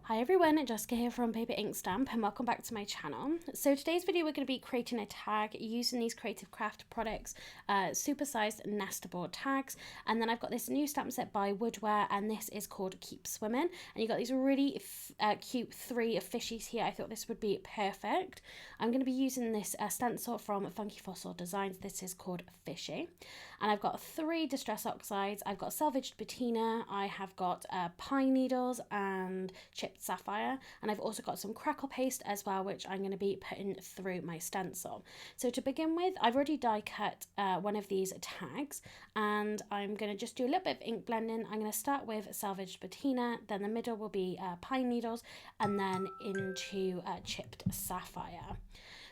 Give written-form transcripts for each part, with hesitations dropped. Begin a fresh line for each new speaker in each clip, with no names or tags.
Hi everyone, Jessica here from Paper Ink Stamp and welcome back to my channel. So today's video we're going to be creating a tag using these Creative Craft products, supersized nestable tags, and then I've got this new stamp set by Woodware and this is called Keep Swimming, and you've got these really cute three fishies here. I thought this would be perfect. I'm going to be using this stencil from Funky Fossil Designs. This is called Fishy, and I've got three distress oxides. I've got salvaged patina, I have got pine needles and chipped sapphire, and I've also got some crackle paste as well, which I'm going to be putting through my stencil. So to begin with, I've already die cut one of these tags, and I'm going to just do a little bit of ink blending. I'm going to start with salvaged patina, then the middle will be pine needles, and then into chipped sapphire.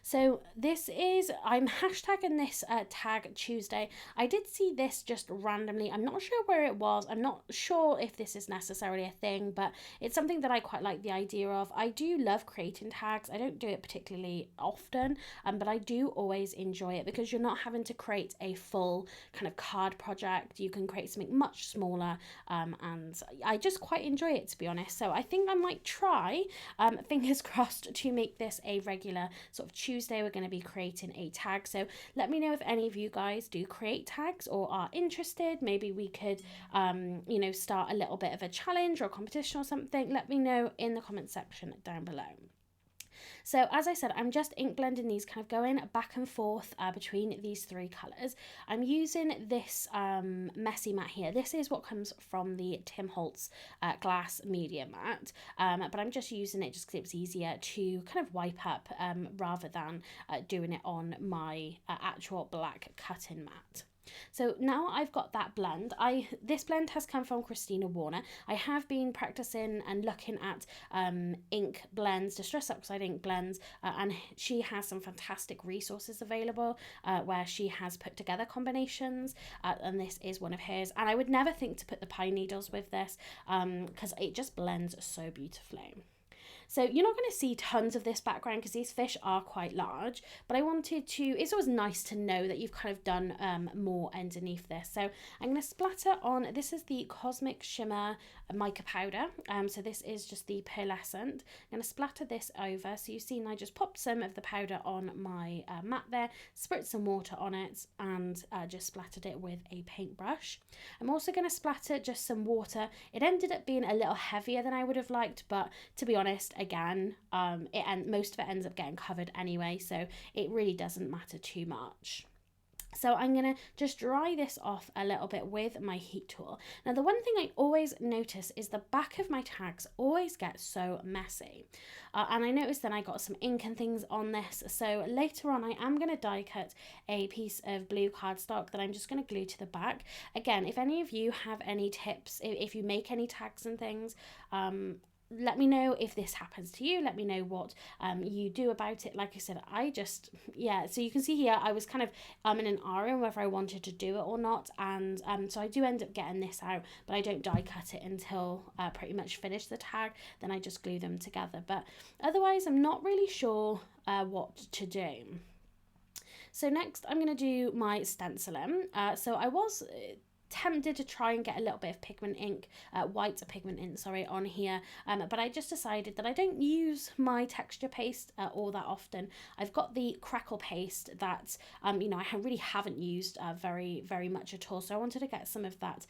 So this is, I'm hashtagging this tag Tuesday. I did see this just randomly. I'm not sure where it was. I'm not sure if this is necessarily a thing, but it's something that I quite like the idea of. I do love creating tags. I don't do it particularly often, but I do always enjoy it because you're not having to create a full kind of card project. You can create something much smaller, and I just quite enjoy it, to be honest. So I think I might try, fingers crossed, to make this a regular sort of Tuesday we're going to be creating a tag. So let me know if any of you guys do create tags or are interested. Maybe we could start a little bit of a challenge or a competition or something. Let me know in the comment section down below. So as I said, I'm just ink blending these, kind of going back and forth between these three colours. I'm using this messy matte here. This is what comes from the Tim Holtz glass media matte, but I'm just using it just because it was easier to kind of wipe up rather than doing it on my actual black cutting mat. So now I've got that blend. This blend has come from Christina Warner. I have been practicing and looking at ink blends, distress oxide ink blends, and she has some fantastic resources available where she has put together combinations, and this is one of hers. And I would never think to put the pine needles with this because it just blends so beautifully. So you're not going to see tons of this background because these fish are quite large, but I wanted to, it's always nice to know that you've kind of done more underneath this. So I'm going to splatter on, this is the Cosmic Shimmer mica powder. So this is just the pearlescent. I'm going to splatter this over. So you've seen I just popped some of the powder on my mat there, spritz some water on it, and just splattered it with a paintbrush. I'm also going to splatter just some water. It ended up being a little heavier than I would have liked, but to be honest, again, most of it ends up getting covered anyway, so it really doesn't matter too much. So I'm going to just dry this off a little bit with my heat tool. Now, the one thing I always notice is the back of my tags always get so messy. And I noticed then I got some ink and things on this. So later on, I am going to die cut a piece of blue cardstock that I'm just going to glue to the back. Again, if any of you have any tips, if you make any tags and things, let me know if this happens to you. Let me know what you do about it. Like I said, so you can see here I was kind of in an area whether I wanted to do it or not, and so I do end up getting this out, but I don't die cut it until pretty much finish the tag. Then I just glue them together, but otherwise I'm not really sure what to do. So next I'm going to do my stenciling. So I was tempted to try and get a little bit of pigment ink, white pigment ink, on here, but I just decided that I don't use my texture paste all that often. I've got the crackle paste that I really haven't used very much at all, so I wanted to get some of that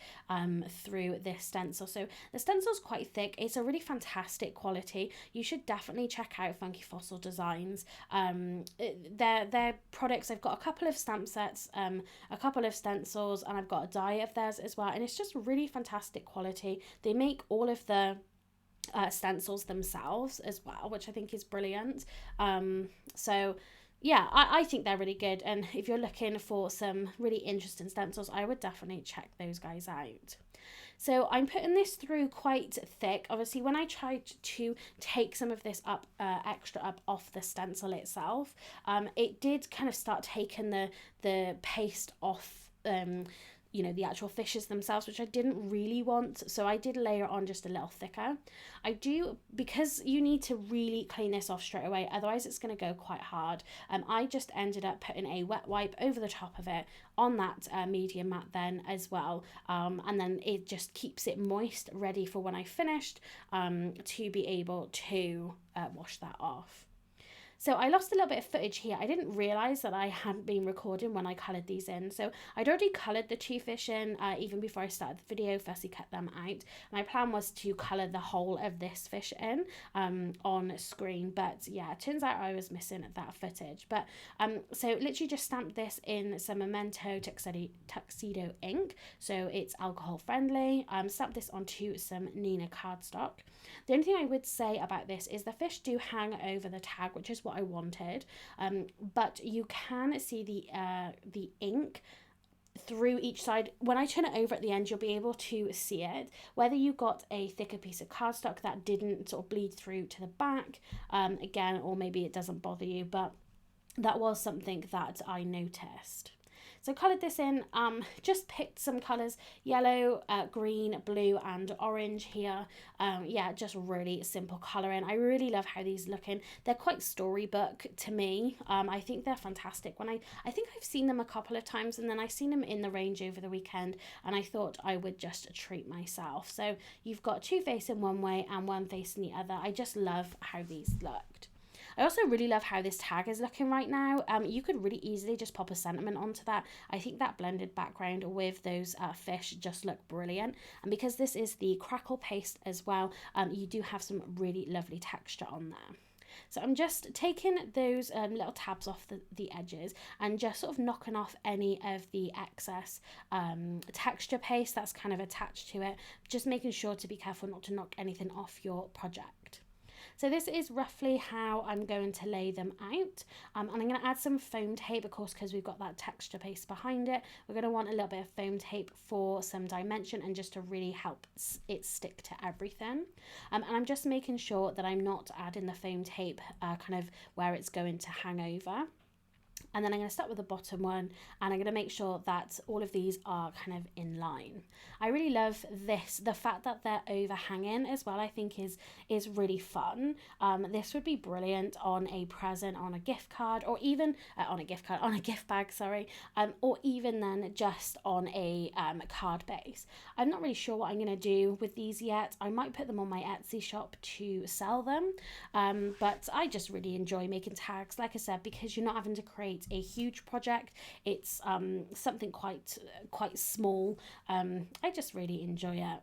through this stencil. So the stencil's quite thick. It's a really fantastic quality. You should definitely check out Funky Fossil Designs. Their products, I've got a couple of stamp sets, a couple of stencils, and I've got a die of theirs as well, and it's just really fantastic quality. They make all of the stencils themselves as well, which I think is brilliant. So yeah, I think they're really good, and if you're looking for some really interesting stencils, I would definitely check those guys out. So I'm putting this through quite thick. Obviously, when I tried to take some of this up, extra up off the stencil itself, it did kind of start taking the paste off you know, the actual fishes themselves, which I didn't really want. So I did layer on just a little thicker. I do, because you need to really clean this off straight away, otherwise it's going to go quite hard. I just ended up putting a wet wipe over the top of it on that medium mat then as well. And then it just keeps it moist, ready for when I finished to be able to wash that off. So I lost a little bit of footage here. I didn't realise that I hadn't been recording when I coloured these in. So I'd already coloured the two fish in even before I started the video. Firstly cut them out. My plan was to colour the whole of this fish in on screen. But yeah, it turns out I was missing that footage. But so literally just stamped this in some Memento Tuxedo ink. So it's alcohol friendly. Stamped this onto some Nina cardstock. The only thing I would say about this is the fish do hang over the tag, which is what I wanted, but you can see the ink through each side. When I turn it over at the end, you'll be able to see it, whether you got a thicker piece of cardstock that didn't sort of bleed through to the back again, or maybe it doesn't bother you, but that was something that I noticed. So coloured this in, just picked some colours, yellow, green, blue and orange here. Yeah, just really simple colouring. I really love how these look in. They're quite storybook to me. I think they're fantastic. I think I've seen them a couple of times, and then I seen them in the range over the weekend, and I thought I would just treat myself. So you've got two facing one way and one facing the other. I just love how these looked. I also really love how this tag is looking right now. You could really easily just pop a sentiment onto that. I think that blended background with those fish just look brilliant. And because this is the crackle paste as well, you do have some really lovely texture on there. So I'm just taking those little tabs off the edges and just sort of knocking off any of the excess texture paste that's kind of attached to it. Just making sure to be careful not to knock anything off your project. So this is roughly how I'm going to lay them out. And I'm going to add some foam tape, of course, because we've got that texture paste behind it. We're going to want a little bit of foam tape for some dimension and just to really help it stick to everything. And I'm just making sure that I'm not adding the foam tape kind of where it's going to hang over. And then I'm going to start with the bottom one, and I'm going to make sure that all of these are kind of in line. I really love this. The fact that they're overhanging as well, I think is really fun. This would be brilliant on a present, on a gift card, or even on a gift bag, sorry, or even then just on a card base. I'm not really sure what I'm going to do with these yet. I might put them on my Etsy shop to sell them, but I just really enjoy making tags, like I said, because you're not having to create a huge project. It's something quite small. I just really enjoy it.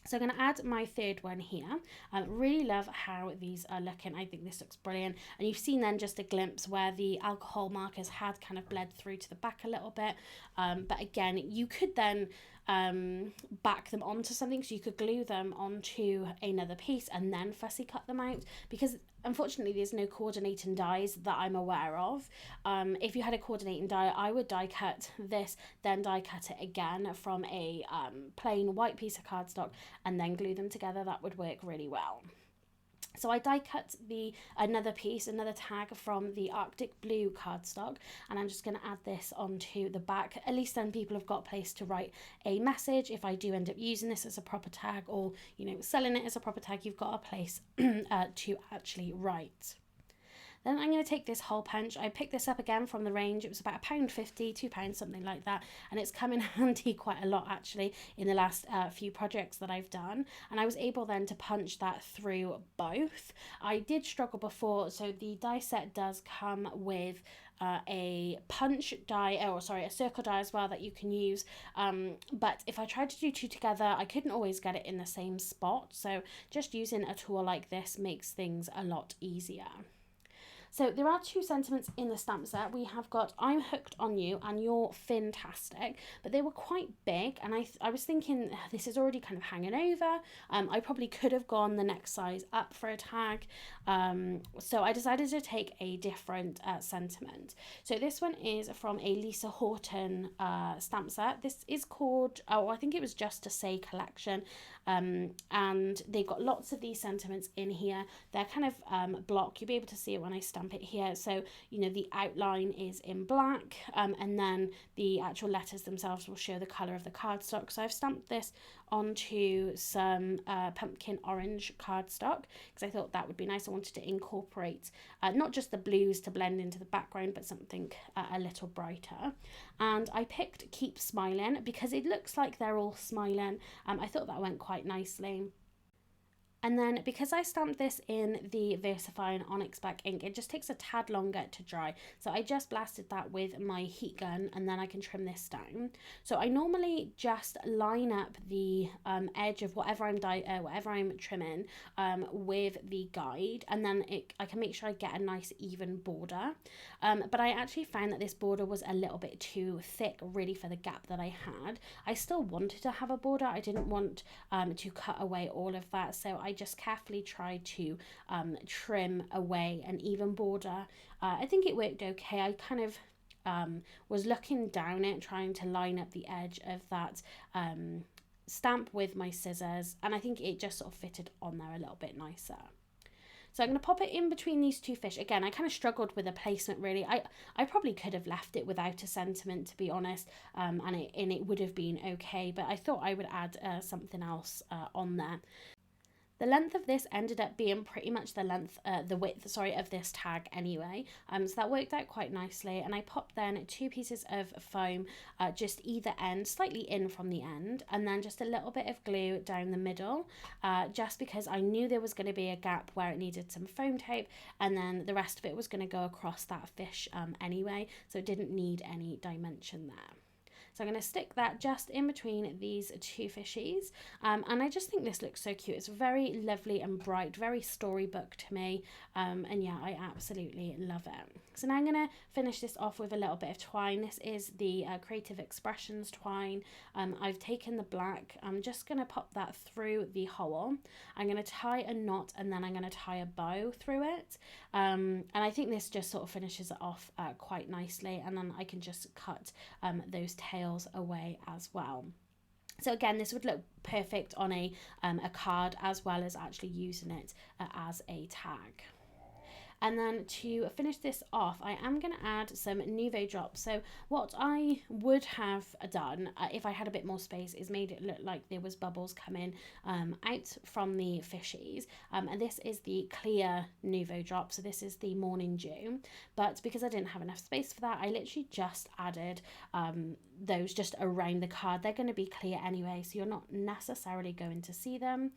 So I'm going to add my third one here. I really love how these are looking. I think this looks brilliant. And you've seen then just a glimpse where the alcohol markers had kind of bled through to the back a little bit. But again, you could then back them onto something, so you could glue them onto another piece and then fussy cut them out, because unfortunately there's no coordinating dies that I'm aware of. If you had a coordinating die, I would die cut this, then die cut it again from a plain white piece of cardstock and then glue them together. That would work really well. So I die cut another tag from the Arctic Blue cardstock, and I'm just going to add this onto the back. At least then people have got a place to write a message. If I do end up using this as a proper tag, or selling it as a proper tag, you've got a place to actually write. Then I'm going to take this hole punch. I picked this up again from the range. It was about £1.50, £2, something like that. And it's come in handy quite a lot actually in the last few projects that I've done. And I was able then to punch that through both. I did struggle before, so the die set does come with a punch die, a circle die as well that you can use. But if I tried to do two together, I couldn't always get it in the same spot. So just using a tool like this makes things a lot easier. So there are two sentiments in the stamp set. We have got I'm hooked on you and you're fantastic, but they were quite big, and I was thinking this is already kind of hanging over. I probably could have gone the next size up for a tag, so I decided to take a different sentiment. So this one is from a Lisa Horton stamp set. This is called, I think it was Just to Say collection, and they've got lots of these sentiments in here. They're kind of block. You'll be able to see it when I stamp it here. So, you know, the outline is in black, and then the actual letters themselves will show the colour of the cardstock. So I've stamped this onto some pumpkin orange cardstock because I thought that would be nice. I wanted to incorporate not just the blues to blend into the background, but something a little brighter. And I picked Keep Smiling because it looks like they're all smiling. I thought that went quite nicely. And then because I stamped this in the VersaFine Onyx Black ink, it just takes a tad longer to dry. So I just blasted that with my heat gun, and then I can trim this down. So I normally just line up the edge of whatever I'm trimming with the guide, and then I can make sure I get a nice even border. But I actually found that this border was a little bit too thick really for the gap that I had. I still wanted to have a border. I didn't want to cut away all of that, so I just carefully tried to trim away an even border. I think it worked okay. I kind of was looking down it, trying to line up the edge of that stamp with my scissors, and I think it just sort of fitted on there a little bit nicer. So I'm going to pop it in between these two fish. Again, I kind of struggled with the placement really. I probably could have left it without a sentiment, to be honest, and it would have been okay, but I thought I would add something else on there. The length of this ended up being pretty much the width of this tag anyway. So that worked out quite nicely. And I popped then 2 pieces of foam, just either end, slightly in from the end, and then just a little bit of glue down the middle, just because I knew there was going to be a gap where it needed some foam tape, and then the rest of it was going to go across that fish anyway, so it didn't need any dimension there. So I'm going to stick that just in between these 2 fishies, and I just think this looks so cute. It's very lovely and bright, very storybook to me, and yeah, I absolutely love it. So now I'm going to finish this off with a little bit of twine. This is the Creative Expressions twine. I've taken the black. I'm just going to pop that through the hole. I'm going to tie a knot, and then I'm going to tie a bow through it, and I think this just sort of finishes it off quite nicely, and then I can just cut those tails away as well. So again, this would look perfect on a card, as well as actually using it as a tag. And then to finish this off, I am going to add some Nuvo drops. So what I would have done if I had a bit more space is made it look like there was bubbles coming out from the fishies. And this is the clear Nuvo drop. So this is the Morning Dew. But because I didn't have enough space for that, I literally just added those just around the card. They're going to be clear anyway, so you're not necessarily going to see them.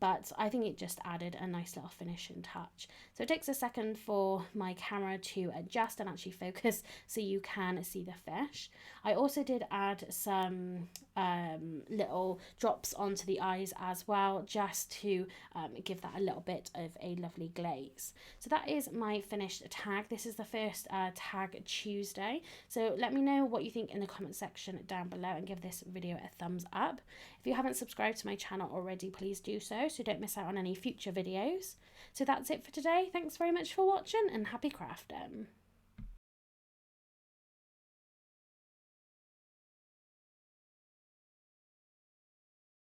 But I think it just added a nice little finishing touch. So it takes a second for my camera to adjust and actually focus so you can see the fish. I also did add some little drops onto the eyes as well, just to give that a little bit of a lovely glaze. So that is my finished tag. This is the first Tag Tuesday. So let me know what you think in the comment section down below, and give this video a thumbs up. If you haven't subscribed to my channel already, please do so don't miss out on any future videos. So that's it for today. Thanks very much for watching, and happy crafting.